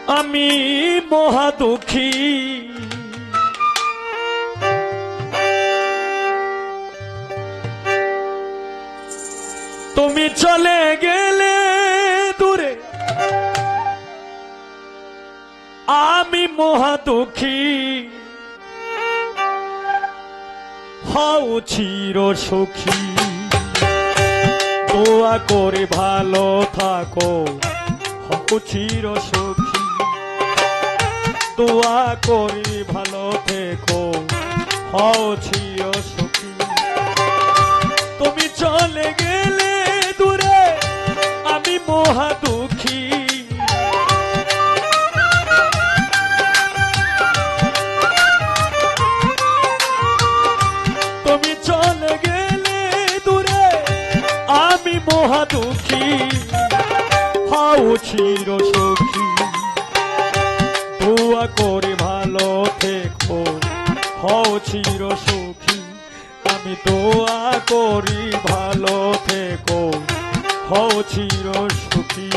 আমি মহা দুঃখী, তুমি চলে গেলে দূরে, আমি মহা দুঃখী। হও চির সুখী, দোয়া করে ভালো থাকো, হও চির সুখী। দোয়া করে ভালো থেকো, হও চির সুখী। তুমি চলে গেলে দূরে, আমি মহা দুঃখী। তুমি চলে গেলে দূরে, আমি মহা দুঃখী। হও চির সুখী, দোয়া করে ভালো থেকো, হও চির সুখী। আমি দোয়া করি ভালো থেকো, হও চির সুখী।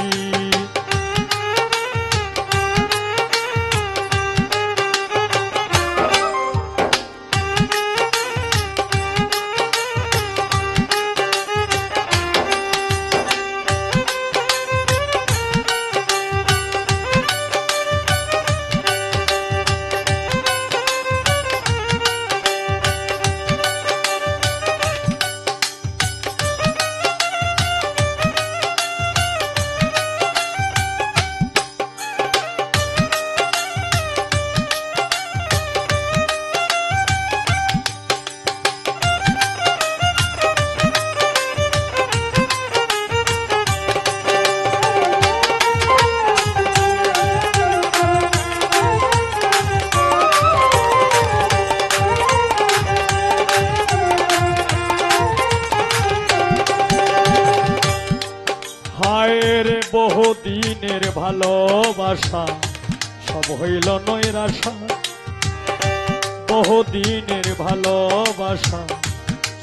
বহুদিনের ভালোবাসা সব হইল নৈরাশা। বহুদিনের ভালোবাসা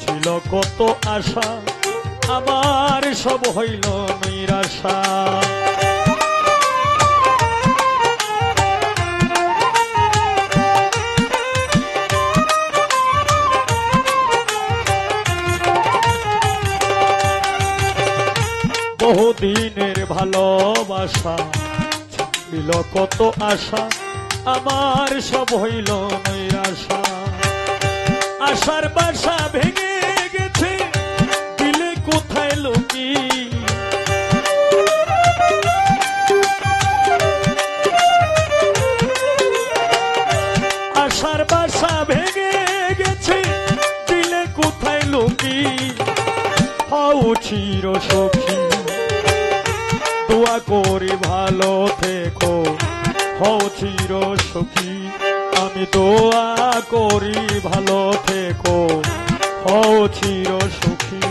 ছিল কত আশা, আমার সব হইল নৈরাশা। বহুদিনের ভালোবাসা ছিল কত আশা, আমার সব হইল নৈরাশা। আশার বাসা ভেঙে গেছে, দিলে কোথায় লুকি। আশার বাসা ভেঙে গেছে, দিলে কোথায় লুকি। হও চির সুখী, দোয়া করে ভালো থেকো, হও চির সুখী। আমি দোয়া করি ভালো থেকো, হও চির সুখী।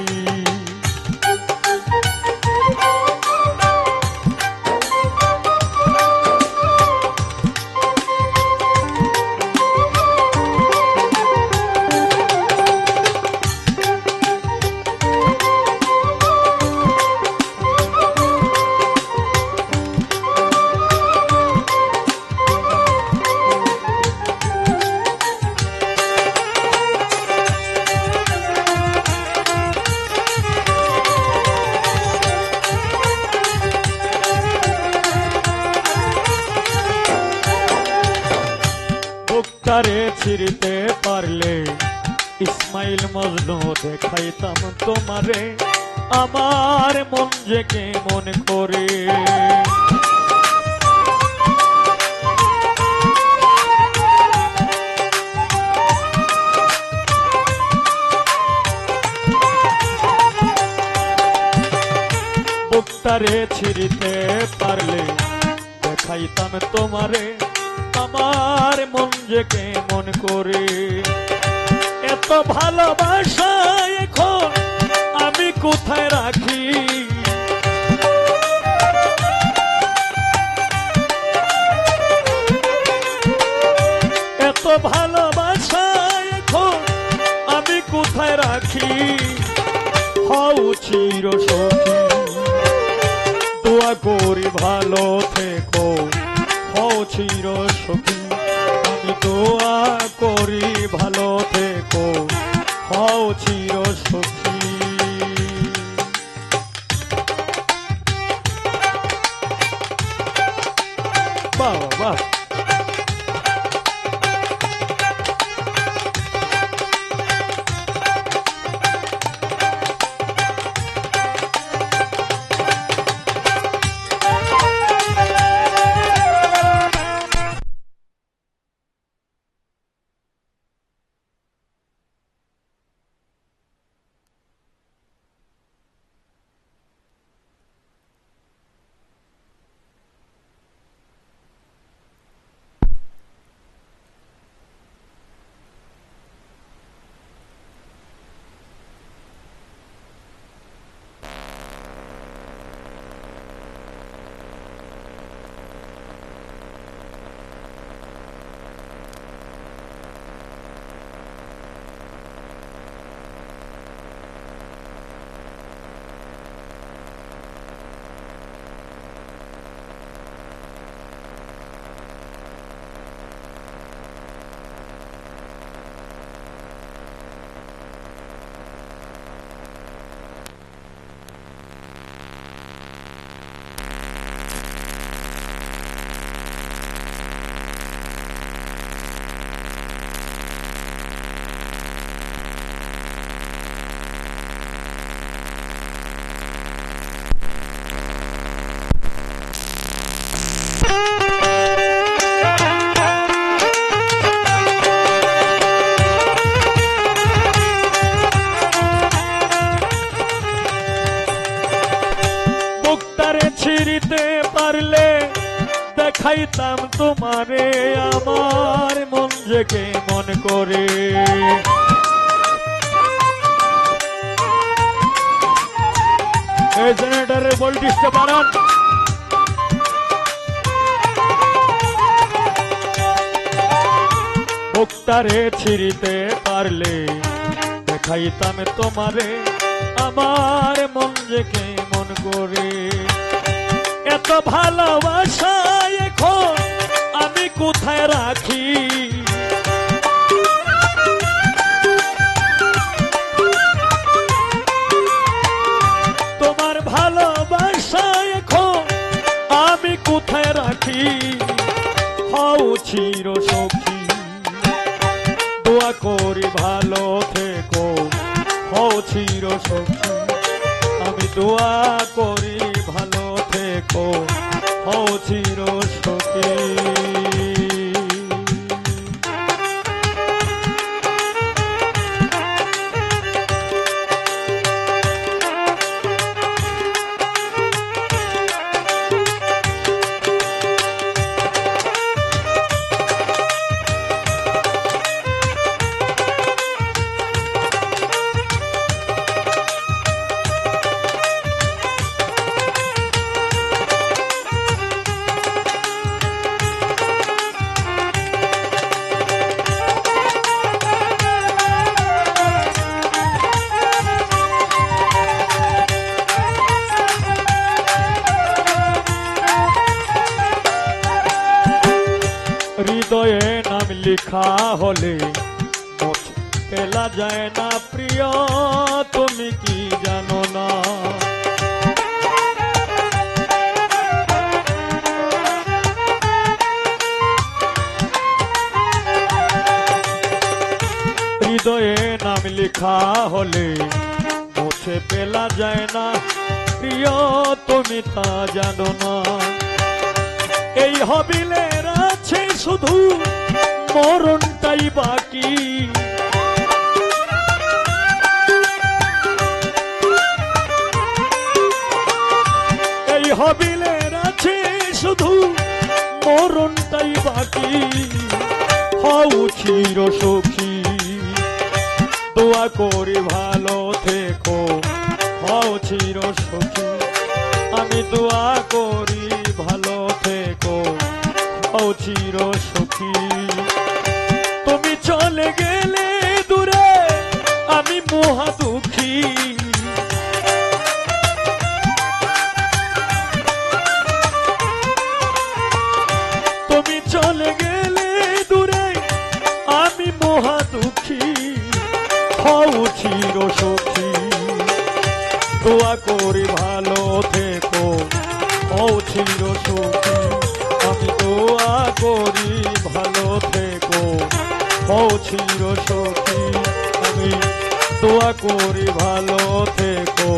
বুকটারে ছিঁড়তে পারলে ইসমাইল মজনু দেখাইতাম তোমারে, আমার মন যে কেমন করে। বুকটারে ছিঁড়তে পারলে দেখাইতাম তোমারে, আমার মন যে কেমন করে। এত ভালোবাসা এখন আমি কোথায় রাখি। এত ভালোবাসা এখন আমি কোথায় রাখি। হও চির সুখী, দোয়া করি ভালো থেকো, হও চির সুখী। আমি দোয়া করি ভালো থেকো, হও চির সুখী। বাহ বাহ। ছিড়িতে পারলে দেখাইতাম তোমারে, আমার মন যে কেমন করে। এই জেনারেটরের ভোল্টেজটা বাড়ান। বুকটারে ছিড়িতে পারলে দেখাইতাম তোমারে, আমার মন যে কেমন করে। এত ভালোবাসা এখন আমি কোথায় রাখি, তোমার ভালোবাসা এখন আমি কোথায় রাখি। হও চির সখী, দোয়া করি ভালো থেকো, হও চির সখী। আমি দোয়া করি ভালো থেকো, হও চির সুখী। হৃদয়ে নাম লিখা হলে ফেলা যায় না প্রিয়, তুমি কি জানো না। হৃদয়ে নাম লিখা হলে মুছে ফেলা যায় না প্রিয়, তুমি তা জানো না। এই হবিলের আছে শুধু মরণটাই বাকি, এই হবিলের আছে শুধু মরণটাই বাকি। হও চির সুখী, দোয়া করি ভালো থেকো, হও চির সুখী। আমি দোয়া করি ভালো থেকো, হও চির সুখী। তুমি চলে গেলে দূরে আমি মহা দুঃখী, থেকো হও চির সুখী আমি দোয়া করি ভালো থেকো হও চির সুখী আমি দোয়া করি ভালো থেকো